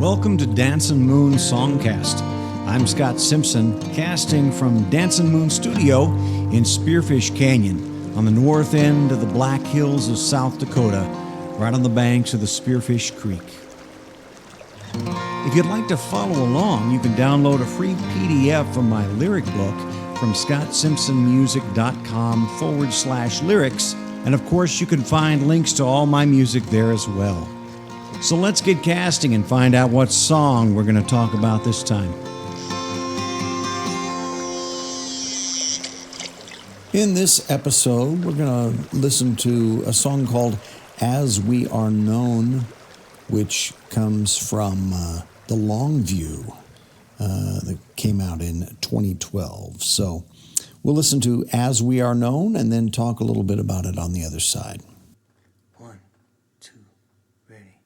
Welcome to Dancin Moon Songcast. I'm Scott Simpson, casting from Dancin Moon Studio in Spearfish Canyon on the north end of the Black Hills of South Dakota, right on the banks of the Spearfish Creek. If you'd like to follow along, you can download a free PDF from my lyric book from scottsimpsonmusic.com/lyrics, and of course you can find links to all my music there as well. So let's get casting and find out what song we're going to talk about this time. In this episode, we're going to listen to a song called As We Are Known, which comes from The Long View that came out in 2012. So we'll listen to As We Are Known and then talk a little bit about it on the other side. 1, 2, ready.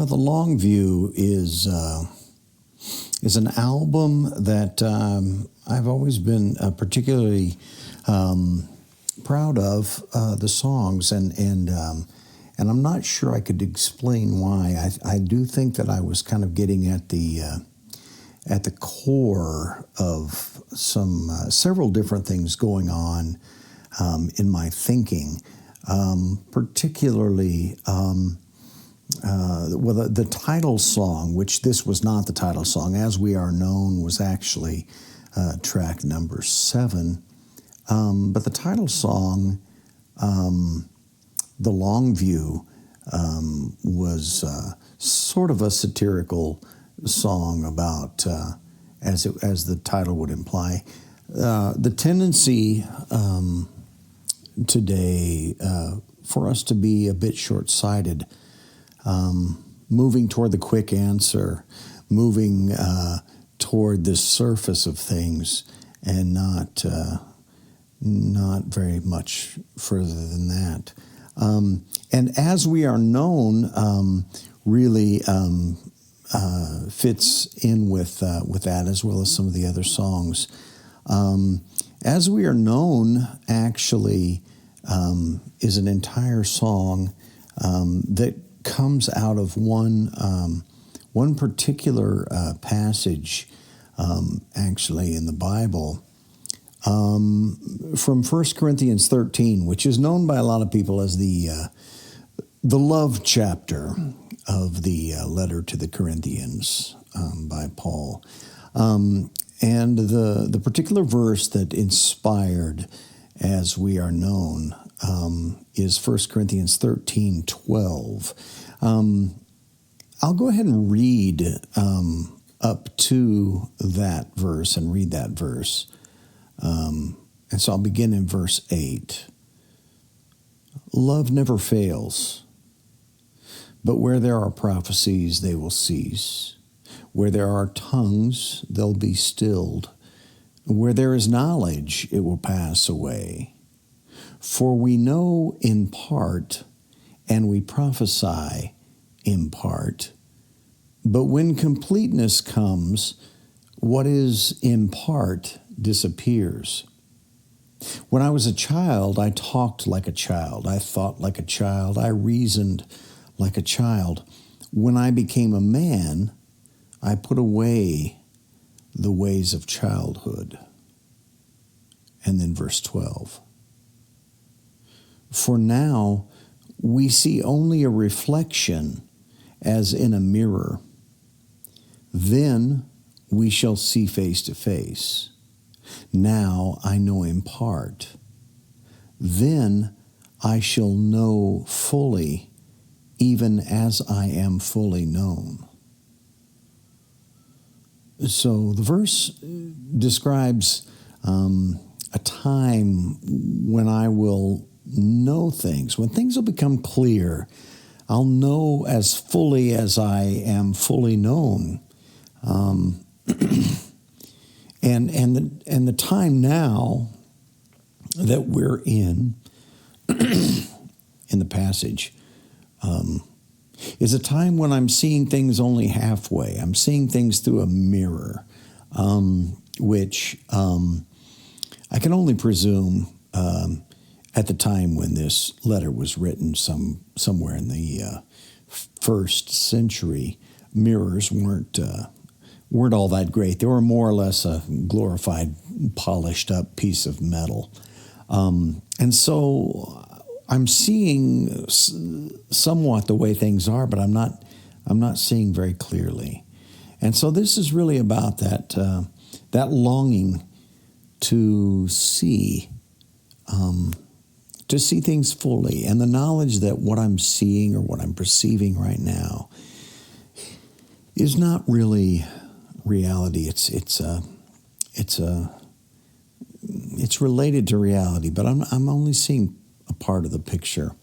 The Long View is an album that I've always been particularly proud of the songs, and I'm not sure I could explain why. I do think that I was kind of getting at the core of several different things going on in my thinking, particularly. The title song, which this was not the title song, As We Are Known, was actually track number 7. But the title song, The Long View, was sort of a satirical song about, as the title would imply, the tendency today for us to be a bit short-sighted, moving toward the quick answer, moving toward the surface of things, and not very much further than that. And As We Are Known really fits in with that, as well as some of the other songs. As We Are Known actually is an entire song that comes out of one particular passage, actually in the Bible, from 1 Corinthians 13, which is known by a lot of people as the love chapter of the letter to the Corinthians by Paul. And the particular verse that inspired As We Are Known is 1 Corinthians 13:12. I'll go ahead and read up to that verse and read that verse. And so I'll begin in verse 8. Love never fails, but where there are prophecies, they will cease. Where there are tongues, they'll be stilled. Where there is knowledge, it will pass away. For we know in part, and we prophesy in part. But when completeness comes, what is in part disappears. When I was a child, I talked like a child. I thought like a child. I reasoned like a child. When I became a man, I put away the ways of childhood. And then verse 12. For now, we see only a reflection as in a mirror. Then we shall see face to face. Now I know in part. Then I shall know fully, even as I am fully known. So the verse describes a time when I will know things, when things will become clear. I'll know as fully as I am fully known. And the time now that we're in the passage is a time when I'm seeing things only halfway. I'm seeing things through a mirror, which I can only presume at the time when this letter was written, somewhere in the first century, mirrors weren't all that great. They were more or less a glorified, polished up piece of metal. And so I'm seeing somewhat the way things are, but I'm not seeing very clearly. And so this is really about that longing to see things fully, and the knowledge that what I'm seeing or what I'm perceiving right now is not really reality. It's related to reality, but I'm only seeing a part of the picture,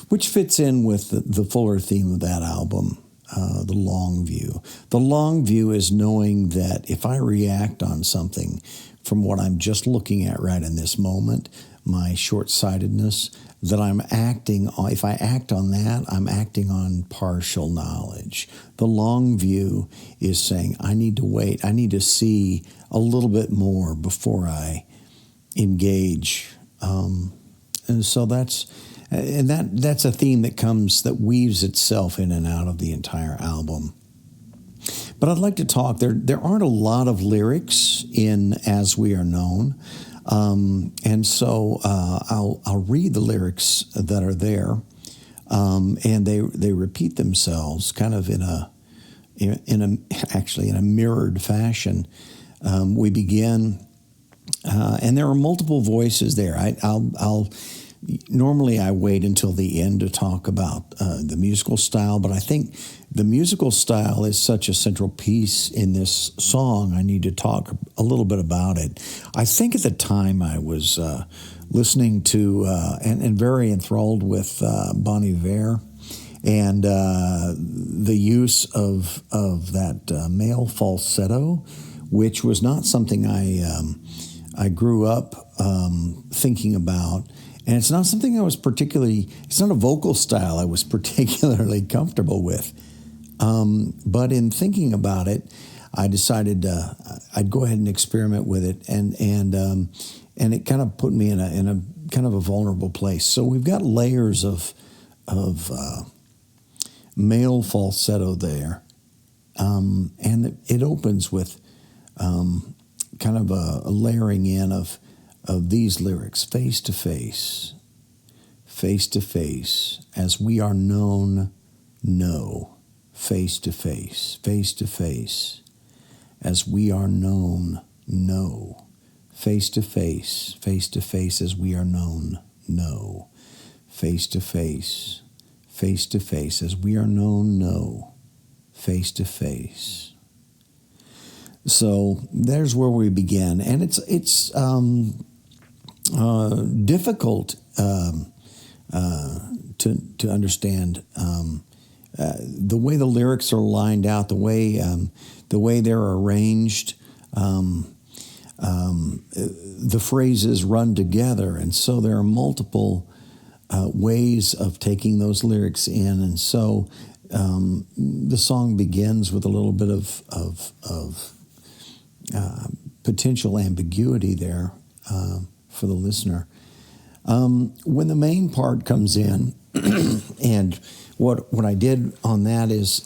which fits in with the fuller theme of that album, The Long View. The long view is knowing that if I react on something from what I'm just looking at right in this moment, my short-sightedness, that I'm acting on, if I act on that, I'm acting on partial knowledge. The long view is saying, I need to wait. I need to see a little bit more before I engage. And so that's a theme that weaves itself in and out of the entire album. But I'd like to talk, there aren't a lot of lyrics in As We Are Known. And so I'll read the lyrics that are there, and they repeat themselves kind of in a mirrored fashion. We begin, and there are multiple voices there. I'll normally I wait until the end to talk about the musical style, but I think the musical style is such a central piece in this song. I need to talk a little bit about it. I think at the time I was listening to and very enthralled with Bon Iver and the use of that male falsetto, which was not something I grew up thinking about. And it's not something it's not a vocal style I was particularly comfortable with. But in thinking about it, I decided I'd go ahead and experiment with it, and it kind of put me in a kind of a vulnerable place. So we've got layers of male falsetto there, and it opens with kind of a layering in of these lyrics: face to face, as we are known, know. Face to face, as we are known, know. Face to face, as we are known, know. Face to face, as we are known, know. Face to face. So there's where we begin, and it's difficult to understand. The way the lyrics are lined out, the way they're arranged, the phrases run together, and so there are multiple ways of taking those lyrics in, and so the song begins with a little bit of potential ambiguity there for the listener. When the main part comes in, and what I did on that is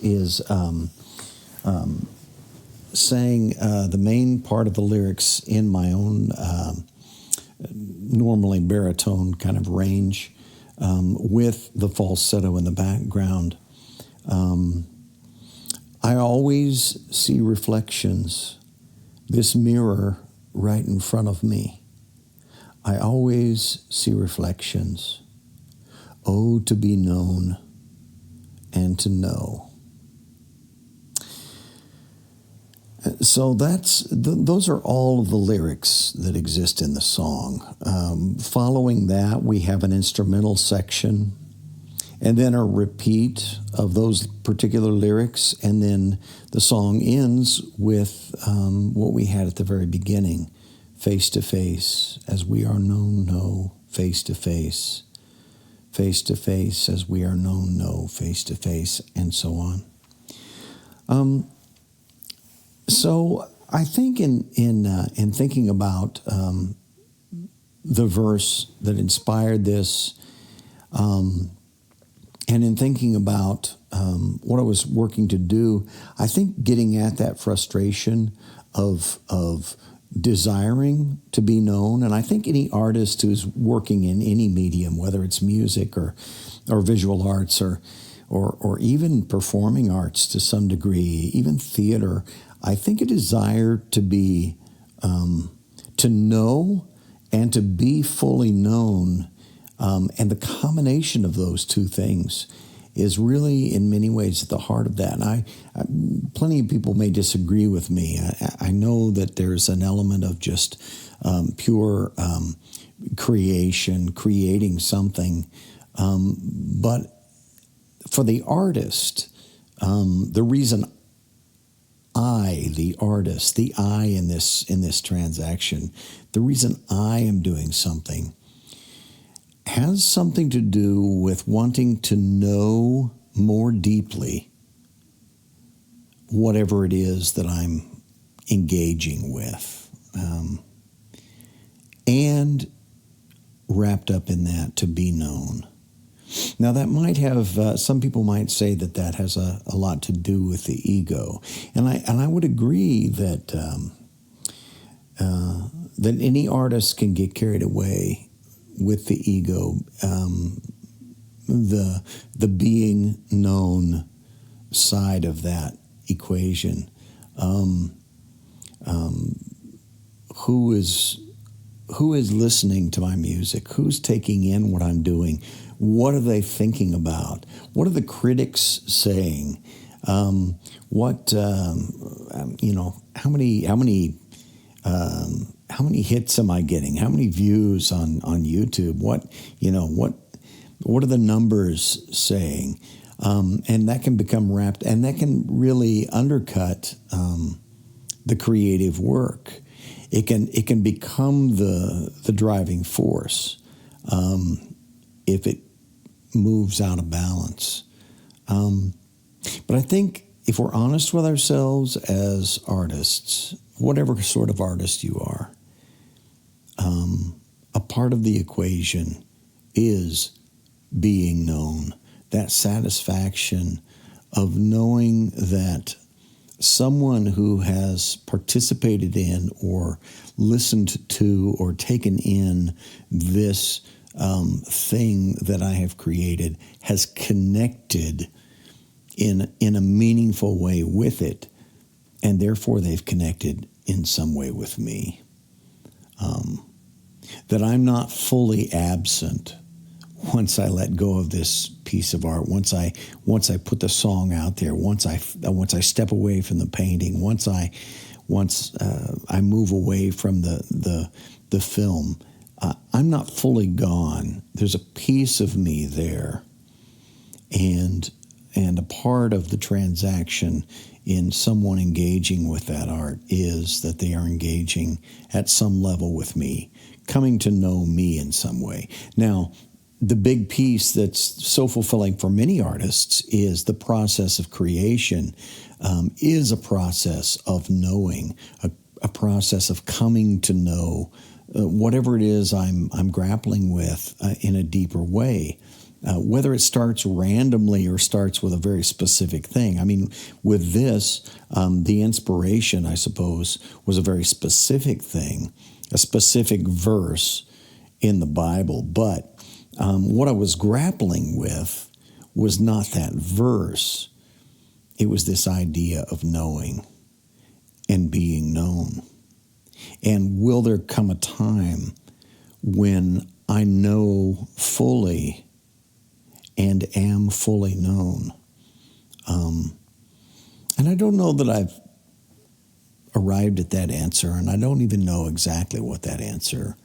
sang the main part of the lyrics in my own normally baritone kind of range with the falsetto in the background. I always see reflections, this mirror right in front of me. I always see reflections. Oh, to be known and to know. So those are all of the lyrics that exist in the song. Following that, we have an instrumental section, and then a repeat of those particular lyrics, and then the song ends with what we had at the very beginning: face to face, as we are known, know. Face to face, as we are known, know. Face to face, and so on. So I think in thinking about the verse that inspired this, and in thinking about what I was working to do, I think getting at that frustration of desiring to be known, and I think any artist who's working in any medium, whether it's music or visual arts or even performing arts to some degree, even theater, I think a desire to be, to know and to be fully known, and the combination of those two things is really, in many ways, at the heart of that. And I plenty of people may disagree with me. I know that there's an element of just pure creating something, but for the artist, the reason the artist, the I in this transaction, the reason I am doing something has something to do with wanting to know more deeply whatever it is that I'm engaging with. And wrapped up in that, to be known. Now, that might have, some people might say that that has a lot to do with the ego. And I would agree that that any artist can get carried away with the ego, the being known side of that equation. Who is listening to my music? Who's taking in what I'm doing? What are they thinking about? What are the critics saying? How many hits am I getting? How many views on YouTube? What are the numbers saying? And that can become wrapped, and that can really undercut the creative work. It can become the driving force if it moves out of balance. But I think if we're honest with ourselves as artists, whatever sort of artist you are, a part of the equation is being known. That satisfaction of knowing that someone who has participated in or listened to or taken in this thing that I have created has connected in a meaningful way with it, and therefore they've connected in some way with me. That I'm not fully absent once I let go of this piece of art, once I put the song out there, once I step away from the painting, once I move away from the film, I'm not fully gone. There's a piece of me there, and a part of the transaction in someone engaging with that art is that they are engaging at some level with me, coming to know me in some way. Now, the big piece that's so fulfilling for many artists is the process of creation, is a process of knowing, a process of coming to know whatever it is I'm grappling with in a deeper way. Whether it starts randomly or starts with a very specific thing. I mean, with this, the inspiration, I suppose, was a very specific thing, a specific verse in the Bible. But what I was grappling with was not that verse. It was this idea of knowing and being known. And will there come a time when I know fully and am fully known? And I don't know that I've arrived at that answer, and I don't even know exactly what that answer,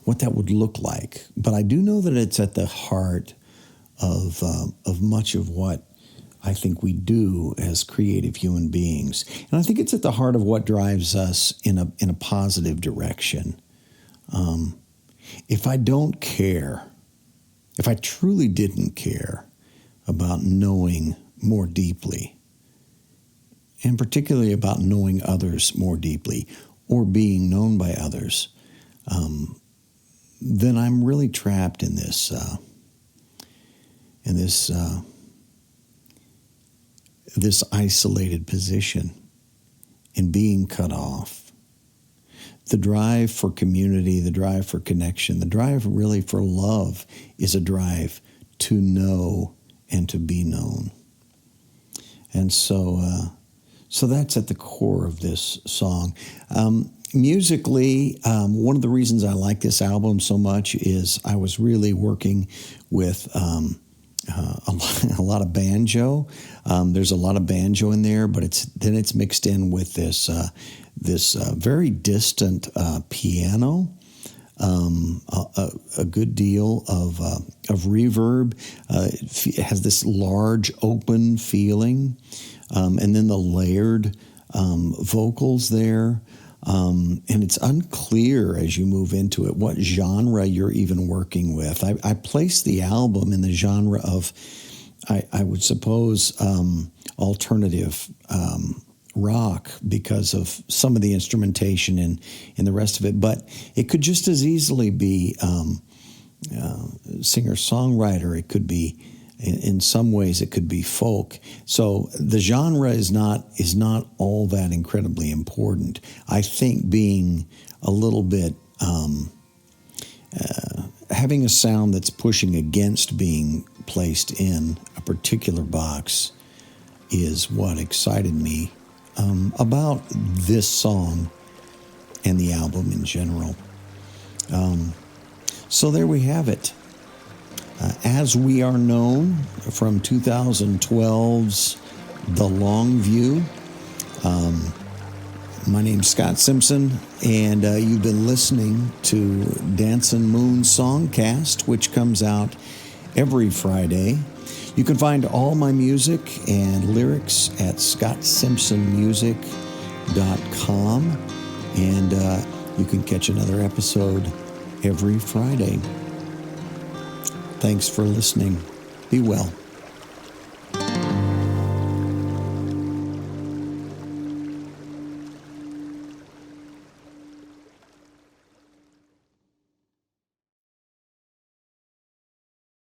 what that would look like. But I do know that it's at the heart of much of what I think we do as creative human beings. And I think it's at the heart of what drives us in a positive direction. If I don't care, if I truly didn't care about knowing more deeply, and particularly about knowing others more deeply or being known by others, then I'm really trapped in this isolated position, in being cut off. The drive for community, the drive for connection, the drive really for love is a drive to know and to be known. And so that's at the core of this song. Musically, one of the reasons I like this album so much is I was really working with a lot of banjo. There's a lot of banjo in there, but it's mixed in with this very distant piano, a good deal of reverb. It has this large open feeling, and then the layered vocals there. And it's unclear as you move into it what genre you're even working with. I place the album in the genre of, I would suppose, alternative rock because of some of the instrumentation and the rest of it. But it could just as easily be singer-songwriter. It could be, in some ways, it could be folk. So the genre is not all that incredibly important. I think being a little bit, having a sound that's pushing against being placed in a particular box is what excited me about this song and the album in general. So there we have it. As We Are Known from 2012's The Long View. My name's Scott Simpson, and you've been listening to Dancin Songcast, which comes out every Friday. You can find all my music and lyrics at scottsimpsonmusic.com, and you can catch another episode every Friday. Thanks for listening. Be well.